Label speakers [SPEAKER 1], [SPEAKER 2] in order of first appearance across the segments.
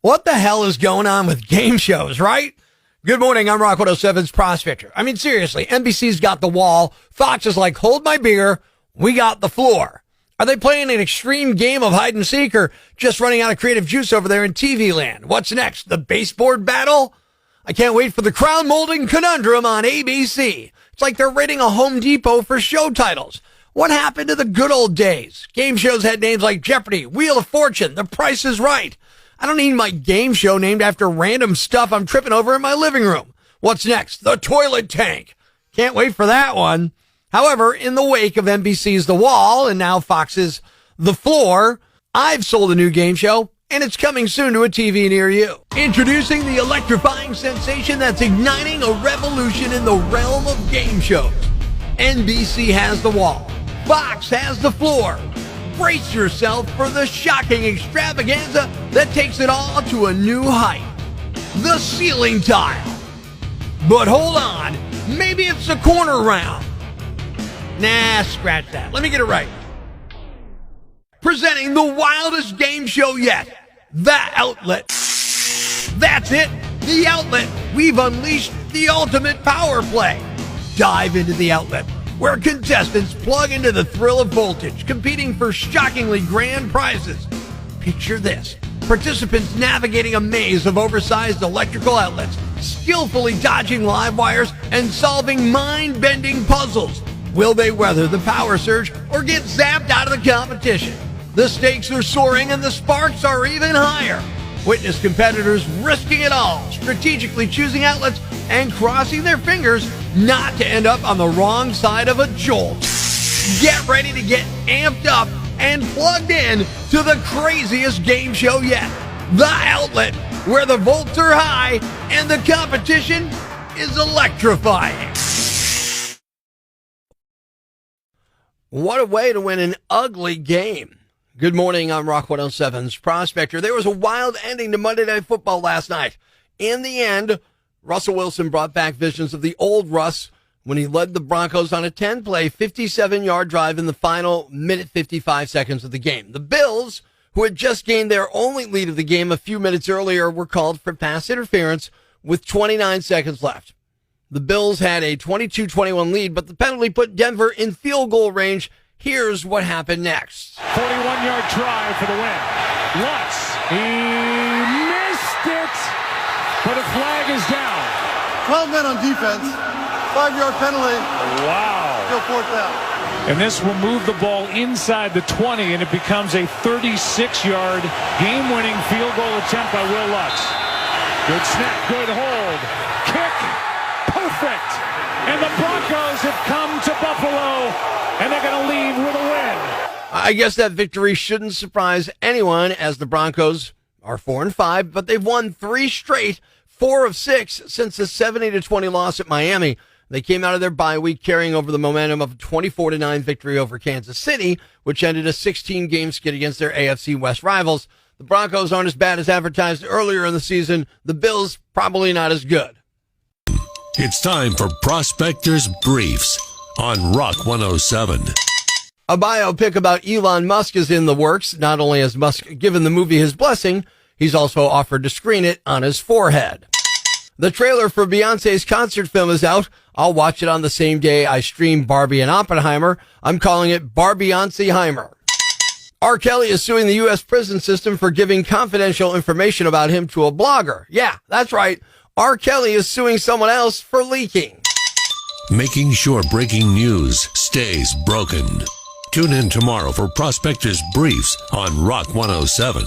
[SPEAKER 1] What the hell is going on with game shows, right? Good morning, I'm Rock 107's Prospector. I mean, seriously, NBC's got the wall. Fox is like, hold my beer. We got the floor. Are they playing an extreme game of hide and seek or just running out of creative juice over there in TV land? What's next? The baseboard battle? I can't wait for the crown molding conundrum on ABC. It's like they're raiding a Home Depot for show titles. What happened to the good old days? Game shows had names like Jeopardy, Wheel of Fortune, The Price is Right. I don't need my game show named after random stuff I'm tripping over in my living room. What's next? The toilet tank. Can't wait for that one. However, in the wake of NBC's The Wall and now Fox's The Floor, I've sold a new game show, and it's coming soon to a TV near you. Introducing the electrifying sensation that's igniting a revolution in the realm of game shows. NBC has The Wall. Fox has The Floor. Brace yourself for the shocking extravaganza that takes it all to a new height. The ceiling tile. But hold on, maybe it's the corner round. Nah, scratch that. Let me get it right. Presenting the wildest game show yet. The Outlet. That's it, The Outlet. We've unleashed the ultimate power play. Dive into The Outlet, where contestants plug into the thrill of voltage, competing for shockingly grand prizes. Picture this. Participants navigating a maze of oversized electrical outlets, skillfully dodging live wires, and solving mind-bending puzzles. Will they weather the power surge or get zapped out of the competition? The stakes are soaring and the sparks are even higher. Witness competitors risking it all, strategically choosing outlets and crossing their fingers not to end up on the wrong side of a jolt. Get ready to get amped up and plugged in to the craziest game show yet. The Outlet, where the volts are high and the competition is electrifying. What a way to win an ugly game. Good morning, I'm Rock 107's Prospector. There was a wild ending to Monday Night Football last night. In the end, Russell Wilson brought back visions of the old Russ when he led the Broncos on a 10-play, 57-yard drive in the final minute 55 seconds of the game. The Bills, who had just gained their only lead of the game a few minutes earlier, were called for pass interference with 29 seconds left. The Bills had a 22-21 lead, but the penalty put Denver in field goal range. Here's what happened next.
[SPEAKER 2] 41-yard try for the win. Lutz, he missed it, but a flag is down.
[SPEAKER 3] 12 men on defense, 5-yard penalty.
[SPEAKER 2] Wow.
[SPEAKER 3] Still fourth down.
[SPEAKER 2] And this will move the ball inside the 20, and it becomes a 36-yard game-winning field goal attempt by Will Lutz. Good snap, good hold, kick, perfect. And the Broncos have come to Buffalo, and they're going to leave with a win.
[SPEAKER 1] I guess that victory shouldn't surprise anyone, as the Broncos are 4-5, but they've won 3 straight, 4 of 6 since the 70-20 loss at Miami. They came out of their bye week carrying over the momentum of a 24-9 victory over Kansas City, which ended a 16-game skid against their AFC West rivals. The Broncos aren't as bad as advertised earlier in the season. The Bills probably not as good.
[SPEAKER 4] It's time for Prospector's Briefs on Rock 107.
[SPEAKER 1] A biopic about Elon Musk is in the works. Not only has Musk given the movie his blessing, he's also offered to screen it on his forehead. The trailer for Beyonce's concert film is out. I'll watch it on the same day I stream Barbie and Oppenheimer. I'm calling it Barbie-Yancey-heimer. R. Kelly is suing the U.S. prison system for giving confidential information about him to a blogger. Yeah, that's right. R. Kelly is suing someone else for leaking.
[SPEAKER 4] Making sure breaking news stays broken. Tune in tomorrow for Prospector's Briefs on Rock 107.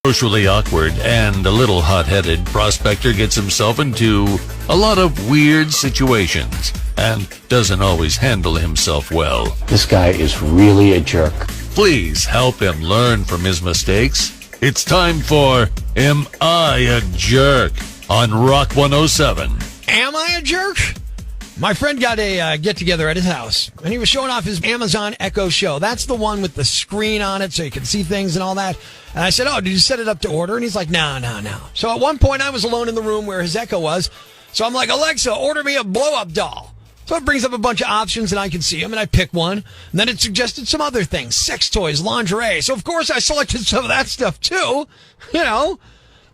[SPEAKER 5] Socially awkward and a little hot-headed, Prospector gets himself into a lot of weird situations and doesn't always handle himself well.
[SPEAKER 6] This guy is really a jerk.
[SPEAKER 5] Please help him learn from his mistakes. It's time for Am I a Jerk on Rock 107.
[SPEAKER 1] Am I a jerk? My friend got a get-together at his house, and he was showing off his Amazon Echo Show. That's the one with the screen on it so you can see things and all that. And I said, oh, did you set it up to order? And he's like, no. So at one point, I was alone in the room where his Echo was. So I'm like, Alexa, order me a blow-up doll. So it brings up a bunch of options, and I can see them, and I pick one. And then it suggested some other things, sex toys, lingerie. So, of course, I selected some of that stuff, too, you know.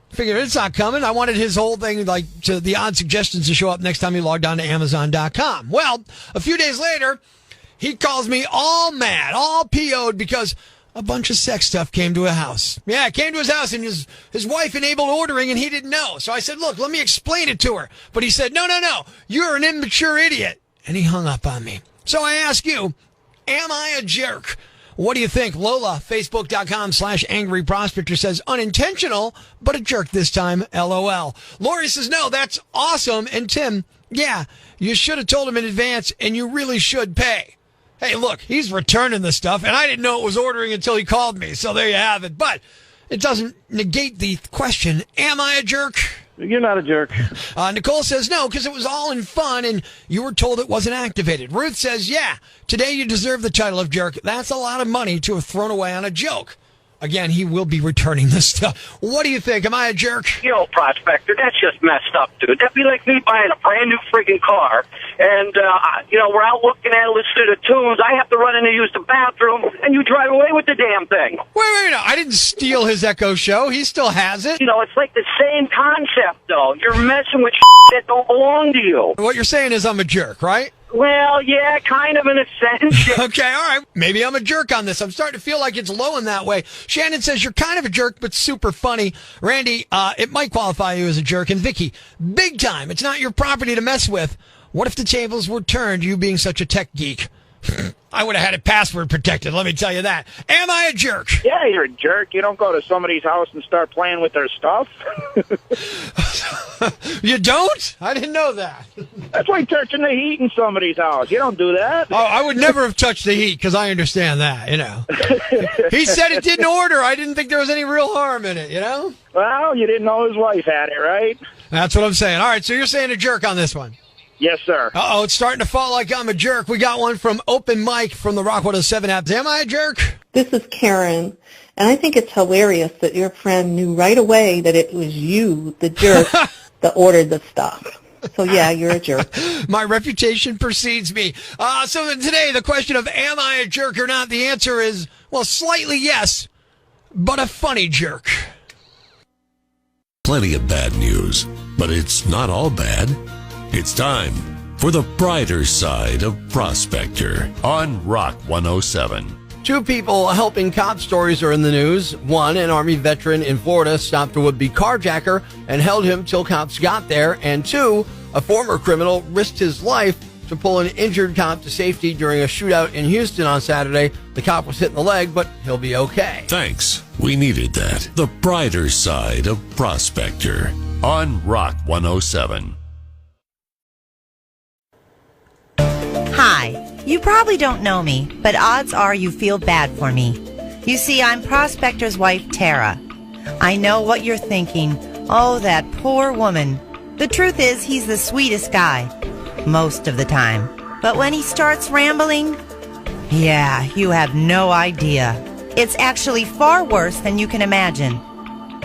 [SPEAKER 1] Figured it's not coming. I wanted his whole thing, like to the odd suggestions to show up next time he logged on to Amazon.com. Well, a few days later, he calls me all mad, all PO'd because a bunch of sex stuff came to a house. Yeah, it came to his house and his wife enabled ordering and he didn't know. So I said, look, let me explain it to her. But he said, no, you're an immature idiot. And he hung up on me. So I ask you, am I a jerk? What do you think? Lola, Facebook.com/Angry Prospector says unintentional, but a jerk this time. LOL. Lori says, no, that's awesome. And Tim, yeah, you should have told him in advance and you really should pay. Hey, look, he's returning the stuff, and I didn't know it was ordering until he called me. So there you have it. But it doesn't negate the question, am I a jerk?
[SPEAKER 7] You're not a jerk.
[SPEAKER 1] Nicole says no, because it was all in fun, and you were told it wasn't activated. Ruth says, yeah, today you deserve the title of jerk. That's a lot of money to have thrown away on a joke. Again, he will be returning this stuff. What do you think? Am I a jerk?
[SPEAKER 8] Yo, Prospector, that's just messed up, dude. That'd be like me buying a brand new friggin' car, and, we're out looking at it, listening to tunes. I have to run in to use the bathroom, and you drive away with the damn thing.
[SPEAKER 1] Wait, no, I didn't steal his Echo Show. He still has it.
[SPEAKER 8] It's like the same concept, though. You're messing with that don't belong to you.
[SPEAKER 1] What you're saying is I'm a jerk, right?
[SPEAKER 8] Well, yeah, kind of in a sense.
[SPEAKER 1] Okay, all right. Maybe I'm a jerk on this. I'm starting to feel like it's low in that way. Shannon says you're kind of a jerk, but super funny. Randy, it might qualify you as a jerk. And Vicky, big time. It's not your property to mess with. What if the tables were turned, you being such a tech geek? I would have had it password protected, let me tell you that. Am I a jerk?
[SPEAKER 7] Yeah, you're a jerk. You don't go to somebody's house and start playing with their stuff.
[SPEAKER 1] You don't? I didn't know that.
[SPEAKER 7] That's like touching the heat in somebody's house. You don't do that.
[SPEAKER 1] Oh, I would never have touched the heat because I understand that, He said it didn't order. I didn't think there was any real harm in it,
[SPEAKER 7] Well, you didn't know his wife had it, right?
[SPEAKER 1] That's what I'm saying. All right, so you're saying a jerk on this one.
[SPEAKER 7] Yes, sir.
[SPEAKER 1] Uh-oh, it's starting to fall like I'm a jerk. We got one from Open Mike from the Rock 107 app. Am I a jerk?
[SPEAKER 9] This is Karen, and I think it's hilarious that your friend knew right away that it was you, the jerk, that ordered the stuff. So, yeah, you're a jerk.
[SPEAKER 1] My reputation precedes me. So today, the question of am I a jerk or not, the answer is, well, slightly yes, but a funny jerk.
[SPEAKER 4] Plenty of bad news, but it's not all bad. It's time for the brighter side of Prospector on Rock 107.
[SPEAKER 1] Two people helping cop stories are in the news. One, an Army veteran in Florida, stopped a would-be carjacker and held him till cops got there. And two, a former criminal risked his life to pull an injured cop to safety during a shootout in Houston on Saturday. The cop was hit in the leg, but he'll be okay.
[SPEAKER 4] Thanks. We needed that. The brighter side of Prospector on Rock 107.
[SPEAKER 10] Hi. You probably don't know me, but odds are you feel bad for me. You see, I'm Prospector's wife, Tara. I know what you're thinking. Oh, that poor woman. The truth is, he's the sweetest guy. Most of the time. But when he starts rambling, yeah, you have no idea. It's actually far worse than you can imagine.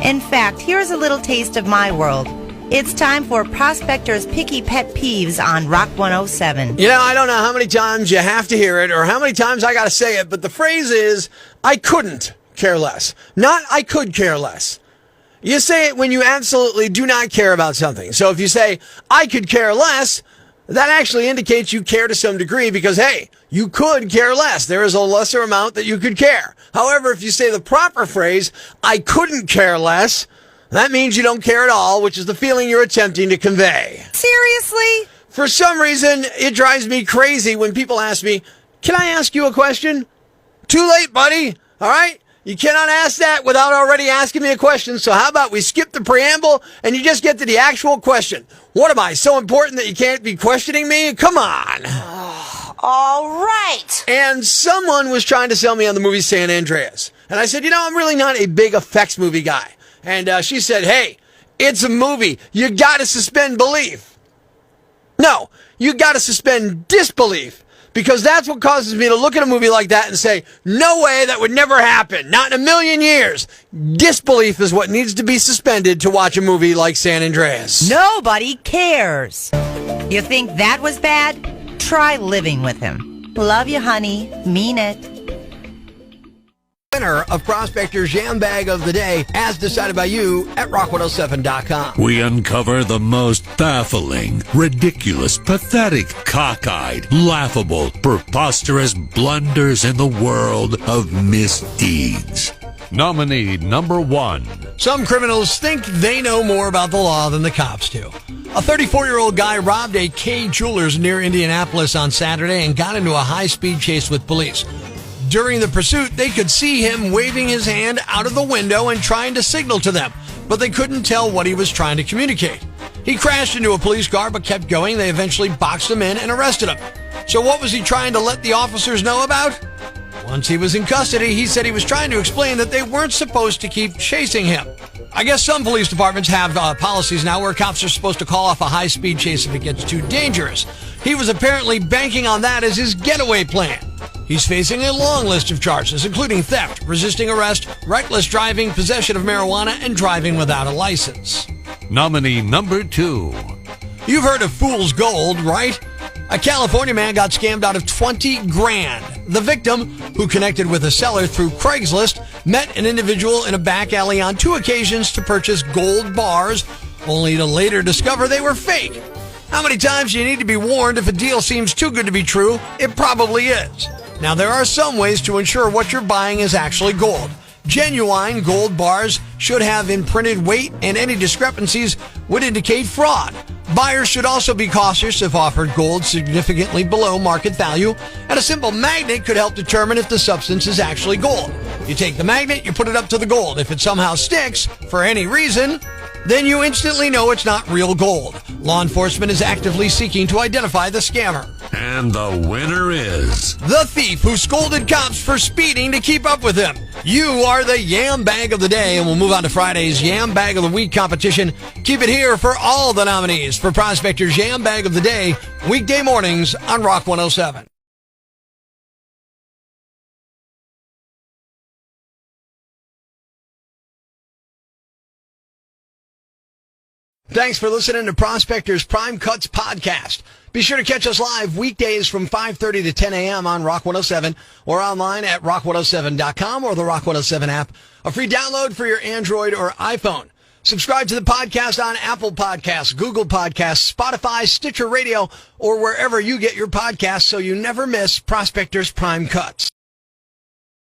[SPEAKER 10] In fact, here's a little taste of my world. It's time for Prospector's Picky Pet Peeves on Rock 107.
[SPEAKER 1] I don't know how many times you have to hear it or how many times I got to say it, but the phrase is, I couldn't care less. Not I could care less. You say it when you absolutely do not care about something. So if you say, I could care less, that actually indicates you care to some degree because, hey, you could care less. There is a lesser amount that you could care. However, if you say the proper phrase, I couldn't care less, that means you don't care at all, which is the feeling you're attempting to convey.
[SPEAKER 10] Seriously?
[SPEAKER 1] For some reason, it drives me crazy when people ask me, can I ask you a question? Too late, buddy. All right? You cannot ask that without already asking me a question. So how about we skip the preamble and you just get to the actual question? What am I, so important that you can't be questioning me? Come on.
[SPEAKER 10] All right.
[SPEAKER 1] And someone was trying to sell me on the movie San Andreas. And I said, I'm really not a big effects movie guy. And she said, hey, it's a movie. You got to suspend belief. No, you got to suspend disbelief because that's what causes me to look at a movie like that and say, no way, that would never happen. Not in a million years. Disbelief is what needs to be suspended to watch a movie like San Andreas.
[SPEAKER 10] Nobody cares. You think that was bad? Try living with him. Love you, honey. Mean it.
[SPEAKER 1] winner of Prospector's Yam Bag of the Day, as decided by you at rock107.com.
[SPEAKER 4] We uncover the most baffling, ridiculous, pathetic, cockeyed, laughable, preposterous blunders in the world of misdeeds.
[SPEAKER 5] Nominee number 1.
[SPEAKER 1] Some criminals think they know more about the law than the cops do. A 34-year-old guy robbed a K Jewelers near Indianapolis on Saturday and got into a high-speed chase with police. During the pursuit, they could see him waving his hand out of the window and trying to signal to them, but they couldn't tell what he was trying to communicate. He crashed into a police car but kept going. They eventually boxed him in and arrested him. So what was he trying to let the officers know about? Once he was in custody, he said he was trying to explain that they weren't supposed to keep chasing him. I guess some police departments have policies now where cops are supposed to call off a high-speed chase if it gets too dangerous. He was apparently banking on that as his getaway plan. He's facing a long list of charges, including theft, resisting arrest, reckless driving, possession of marijuana, and driving without a license.
[SPEAKER 5] Nominee number 2.
[SPEAKER 1] You've heard of fool's gold, right? A California man got scammed out of 20 grand. The victim, who connected with a seller through Craigslist, met an individual in a back alley on 2 occasions to purchase gold bars, only to later discover they were fake. How many times do you need to be warned if a deal seems too good to be true? It probably is. Now, there are some ways to ensure what you're buying is actually gold. Genuine gold bars should have imprinted weight, and any discrepancies would indicate fraud. Buyers should also be cautious if offered gold significantly below market value, and a simple magnet could help determine if the substance is actually gold. You take the magnet, you put it up to the gold. If it somehow sticks, for any reason, then you instantly know it's not real gold. Law enforcement is actively seeking to identify the scammer.
[SPEAKER 4] And the winner is
[SPEAKER 1] the thief who scolded cops for speeding to keep up with him. You are the Yam Bag of the Day, and we'll move on to Friday's Yam Bag of the Week competition. Keep it here for all the nominees for Prospector's Yam Bag of the Day, weekday mornings on Rock 107. Thanks for listening to Prospector's Prime Cuts podcast. Be sure to catch us live weekdays from 5:30 to 10 a.m. on Rock 107 or online at rock107.com or the Rock 107 app, a free download for your Android or iPhone. Subscribe to the podcast on Apple Podcasts, Google Podcasts, Spotify, Stitcher Radio, or wherever you get your podcasts so you never miss Prospector's Prime Cuts.